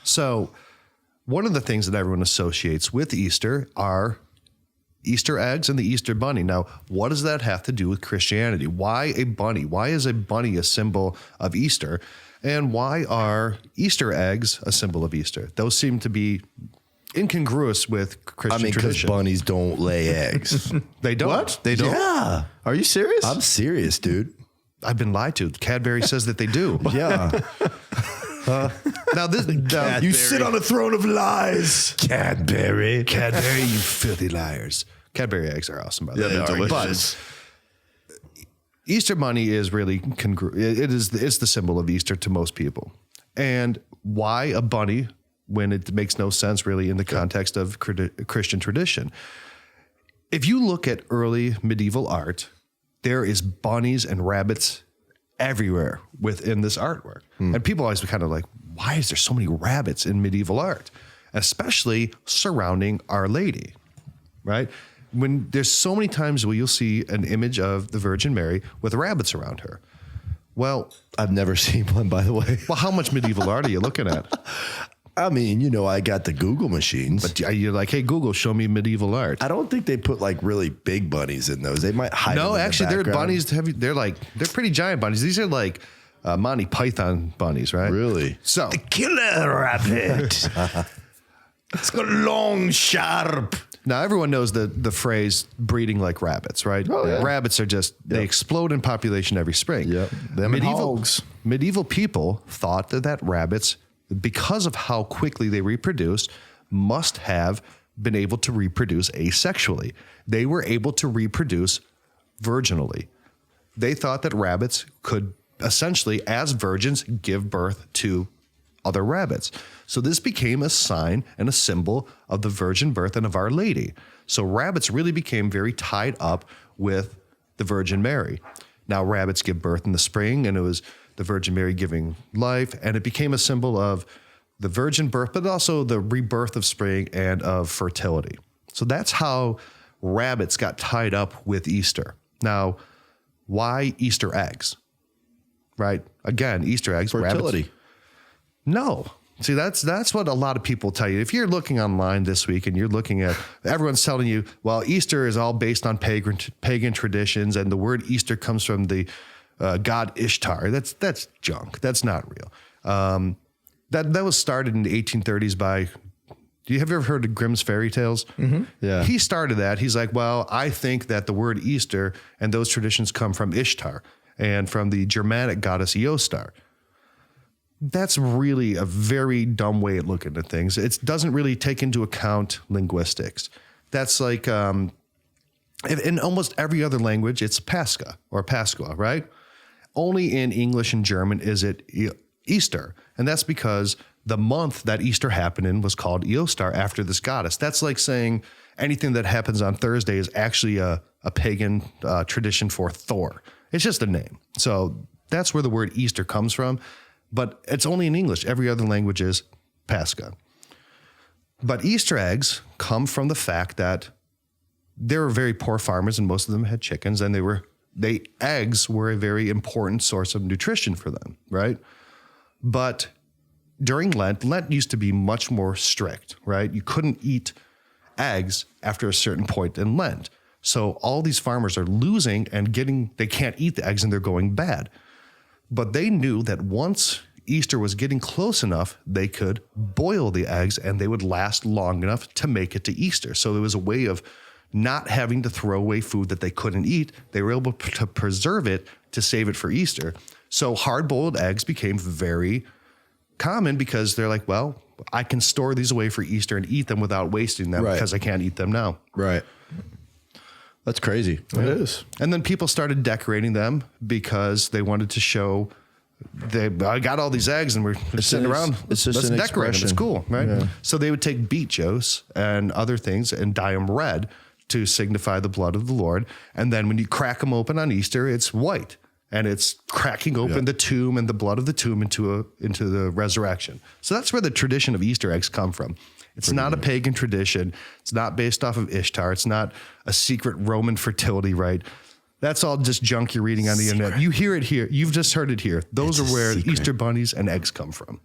So one of the things that everyone associates with Easter are Easter eggs and the Easter bunny. Now, what does that have to do with Christianity? Why a bunny? Why is a bunny a symbol of Easter? And why are Easter eggs a symbol of Easter? Those seem to be incongruous with Christian tradition. Because bunnies don't lay eggs. They don't? What? They don't? Yeah. Are you serious? I'm serious, dude. I've been lied to. Cadbury says that they do. Yeah. Now, You sit on a throne of lies. Cadbury, you filthy liars. Cadbury eggs are awesome, by the way. they're delicious. But Easter bunny is really it's the symbol of Easter to most people. And why a bunny when it makes no sense really in the context of Christian tradition? If you look at early medieval art, there is bunnies and rabbits everywhere within this artwork. And people always be kind of like, why is there so many rabbits in medieval art? Especially surrounding Our Lady, right? When there's so many times where you'll see an image of the Virgin Mary with rabbits around her. Well, I've never seen one, by the way. well, how much medieval art are you looking at? I mean, you know, I got the Google machines. But you're like, hey, Google, show me medieval art. I don't think they put like really big bunnies in those. They might hide them No, in actually, the they're background. bunnies. They're pretty giant bunnies. These are like Monty Python bunnies, right? Really? So Killer rabbit. It's got long, sharp. now everyone knows the phrase breeding like rabbits, right? Oh, yeah. Rabbits are just, they explode in population every spring. Yep. Them and hogs. Medieval people thought that rabbits, because of how quickly they reproduced, must have been able to reproduce asexually. They were able to reproduce virginally. They thought that rabbits could essentially, as virgins, give birth to other rabbits. So this became a sign and a symbol of the virgin birth and of Our Lady. So rabbits really became very tied up with the Virgin Mary. Now rabbits give birth in the spring, and it was the Virgin Mary giving life, and it became a symbol of the virgin birth, but also the rebirth of spring and of fertility. So that's how rabbits got tied up with Easter. Now, why Easter eggs? Right? Again, Easter eggs. Fertility. Rabbits. No. See, that's what a lot of people tell you. If you're looking online this week and you're looking at, everyone's telling you, well, Easter is all based on pagan traditions, and the word Easter comes from the god Ishtar. That's junk. That's not real. That was started in the 1830s by, have you ever heard of Grimm's fairy tales? Mm-hmm. Yeah. He started that. He's like, well, I think that the word Easter and those traditions come from Ishtar and from the Germanic goddess Eostar. That's really a very dumb way of looking at things. It doesn't really take into account linguistics. That's like, in almost every other language, it's Pascha or Pascua, right? Only in English and German is it Easter. And that's because the month that Easter happened in was called Eostar after this goddess. That's like saying anything that happens on Thursday is actually a pagan tradition for Thor. It's just a name. So that's where the word Easter comes from. But it's only in English. Every other language is Pascha. But Easter eggs come from the fact that they were very poor farmers, and most of them had chickens, and eggs were a very important source of nutrition for them, right? But during Lent used to be much more strict, right? You couldn't eat eggs after a certain point in Lent. So all these farmers are losing and they can't eat the eggs, and they're going bad. But they knew that once Easter was getting close enough, they could boil the eggs and they would last long enough to make it to Easter. So it was a way of not having to throw away food that they couldn't eat. They were able to preserve it to save it for Easter. So hard-boiled eggs became very common because they're like, well, I can store these away for Easter and eat them without wasting them because I can't eat them now. Right. That's crazy. It is. And then people started decorating them because they wanted to show I got all these eggs and we're sitting around. It's just let's an decorate them. It's expression. cool, right? Yeah. So they would take beet juice and other things and dye them red to signify the blood of the Lord. And then when you crack them open on Easter, it's white. And it's cracking open the tomb and the blood of the tomb into the resurrection. So that's where the tradition of Easter eggs come from. It's not a pagan tradition. It's not based off of Ishtar. It's not a secret Roman fertility rite. That's all just junk you're reading on the internet. You hear it here. You've just heard it here. Those are where Easter bunnies and eggs come from.